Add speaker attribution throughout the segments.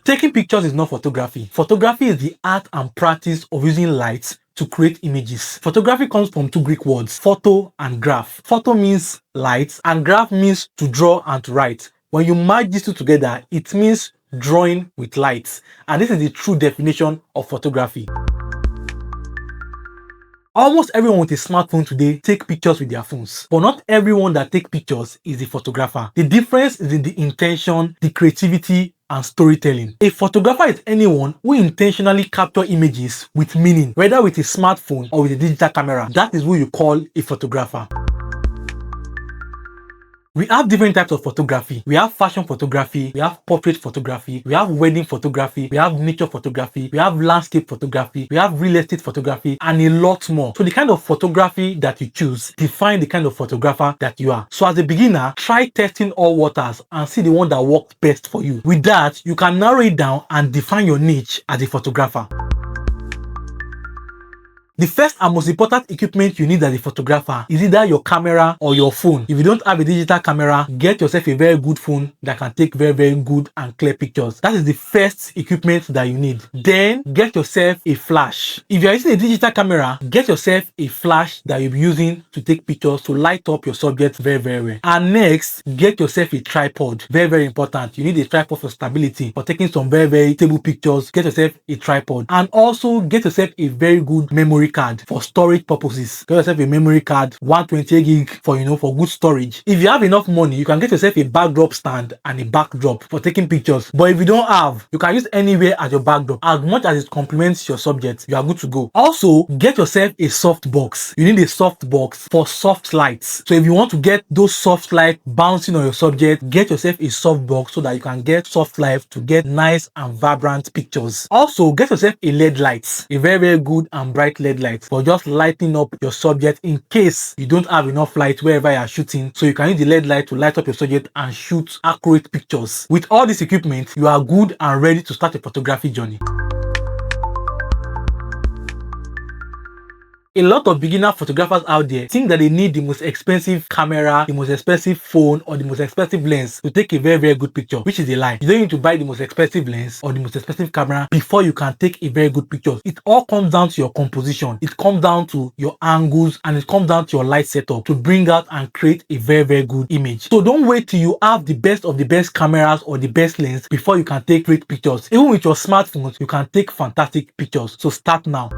Speaker 1: Taking pictures is not photography. Photography is the art and practice of using light to create images. Photography comes from two Greek words, photo and graph. Photo means light and graph means to draw and to write. When you merge these two together, it means drawing with light. And this is the true definition of photography. Almost everyone with a smartphone today take pictures with their phones, but not everyone that take pictures is a photographer. The difference is in the intention, the creativity, and storytelling. A photographer is anyone who intentionally capture images with meaning, whether with a smartphone or with a digital camera. That is who you call a photographer. We have different types of photography. We have fashion photography, we have portrait photography, we have wedding photography, we have nature photography, we have landscape photography, we have real estate photography, and a lot more. So the kind of photography that you choose define the kind of photographer that you are. So as a beginner, try testing all waters and see the one that works best for you. With that, you can narrow it down and define your niche as a photographer. The first and most important equipment you need as a photographer is either your camera or your phone. If you don't have a digital camera, get yourself a very good phone that can take very good and clear pictures. That is the first equipment that you need. Then get yourself a flash. If you are using a digital camera, get yourself a flash that you'll be using to take pictures to light up your subject very well. And next, get yourself a tripod. Very important. You need a tripod for stability. For taking some very stable pictures, get yourself a tripod. And also get yourself a very good memory card for storage purposes. Get yourself a memory card, 128 gig for good storage. If you have enough money, you can get yourself a backdrop stand and a backdrop for taking pictures. But if you don't have, you can use anywhere as your backdrop. As much as it complements your subject, you are good to go. Also, get yourself a soft box. You need a soft box for soft lights. So if you want to get those soft lights bouncing on your subject, get yourself a soft box so that you can get soft light to get nice and vibrant pictures. Also, get yourself a LED light, a very good and bright LED light for just lighting up your subject in case you don't have enough light wherever you are shooting. So you can use the LED light to light up your subject and shoot accurate pictures. With all this equipment, you are good and ready to start a photography journey. A lot of beginner photographers out there think that they need the most expensive camera, the most expensive phone, or the most expensive lens to take a very good picture, which is a lie. You don't need to buy the most expensive lens or the most expensive camera before you can take a very good picture. It all comes down to your composition. It comes down to your angles, and it comes down to your light setup to bring out and create a very good image. So don't wait till you have the best of the best cameras or the best lens before you can take great pictures. Even with your smartphones, you can take fantastic pictures. So start now.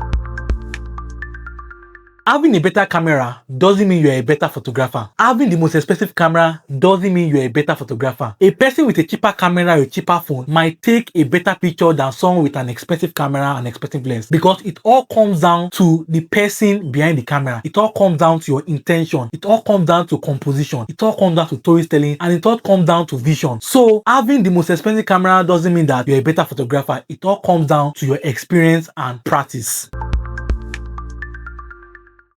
Speaker 1: Having a better camera doesn't mean you're a better photographer. Having the most expensive camera doesn't mean you're a better photographer. A person with a cheaper camera or a cheaper phone might take a better picture than someone with an expensive camera and expensive lens, because it all comes down to the person behind the camera. It all comes down to your intention. It all comes down to composition. It all comes down to storytelling, and it all comes down to vision. So having the most expensive camera doesn't mean that you're a better photographer. It all comes down to your experience and practice.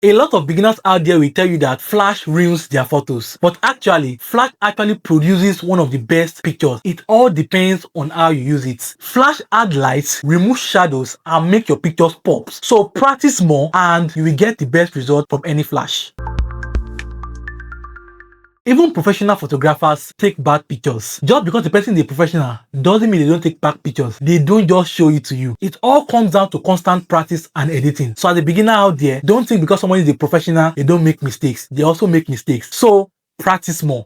Speaker 1: A lot of beginners out there will tell you that flash ruins their photos, but actually, flash actually produces one of the best pictures. It all depends on how you use it. Flash add lights, remove shadows, and make your pictures pop. So practice more and you will get the best result from any flash. Even professional photographers take bad pictures. Just because the person is a professional doesn't mean they don't take bad pictures. They don't just show it to you. It all comes down to constant practice and editing. So as a beginner out there, don't think because someone is a professional, they don't make mistakes. They also make mistakes. So practice more.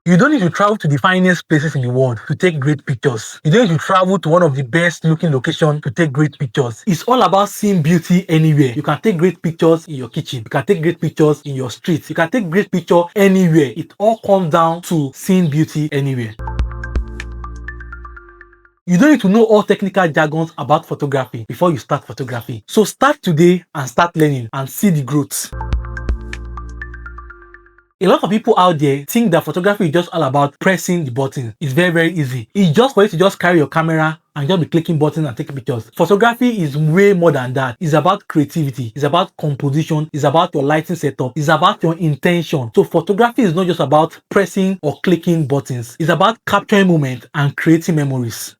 Speaker 1: You don't need to travel to the finest places in the world to take great pictures. You don't need to travel to one of the best looking locations to take great pictures. It's all about seeing beauty anywhere. You can take great pictures in your kitchen. You can take great pictures in your street. You can take great pictures anywhere. It all comes down to seeing beauty anywhere. You don't need to know all technical jargons about photography before you start photography. So start today and start learning and see the growth. A lot of people out there think that photography is just all about pressing the button. It's very easy. It's just for you to just carry your camera and just be clicking buttons and taking pictures. Photography is way more than that. It's about creativity. It's about composition. It's about your lighting setup. It's about your intention. So photography is not just about pressing or clicking buttons. It's about capturing moments and creating memories.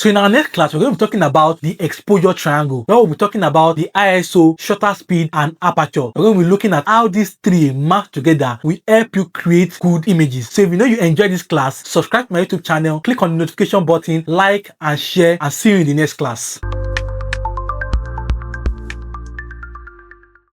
Speaker 1: So in our next class, we're going to be talking about the exposure triangle, where we'll be talking about the ISO, shutter speed, and aperture. We're going to be looking at how these three match together will help you create good images. So if you know you enjoyed this class, subscribe to my YouTube channel, click on the notification button, like and share, and see you in the next class.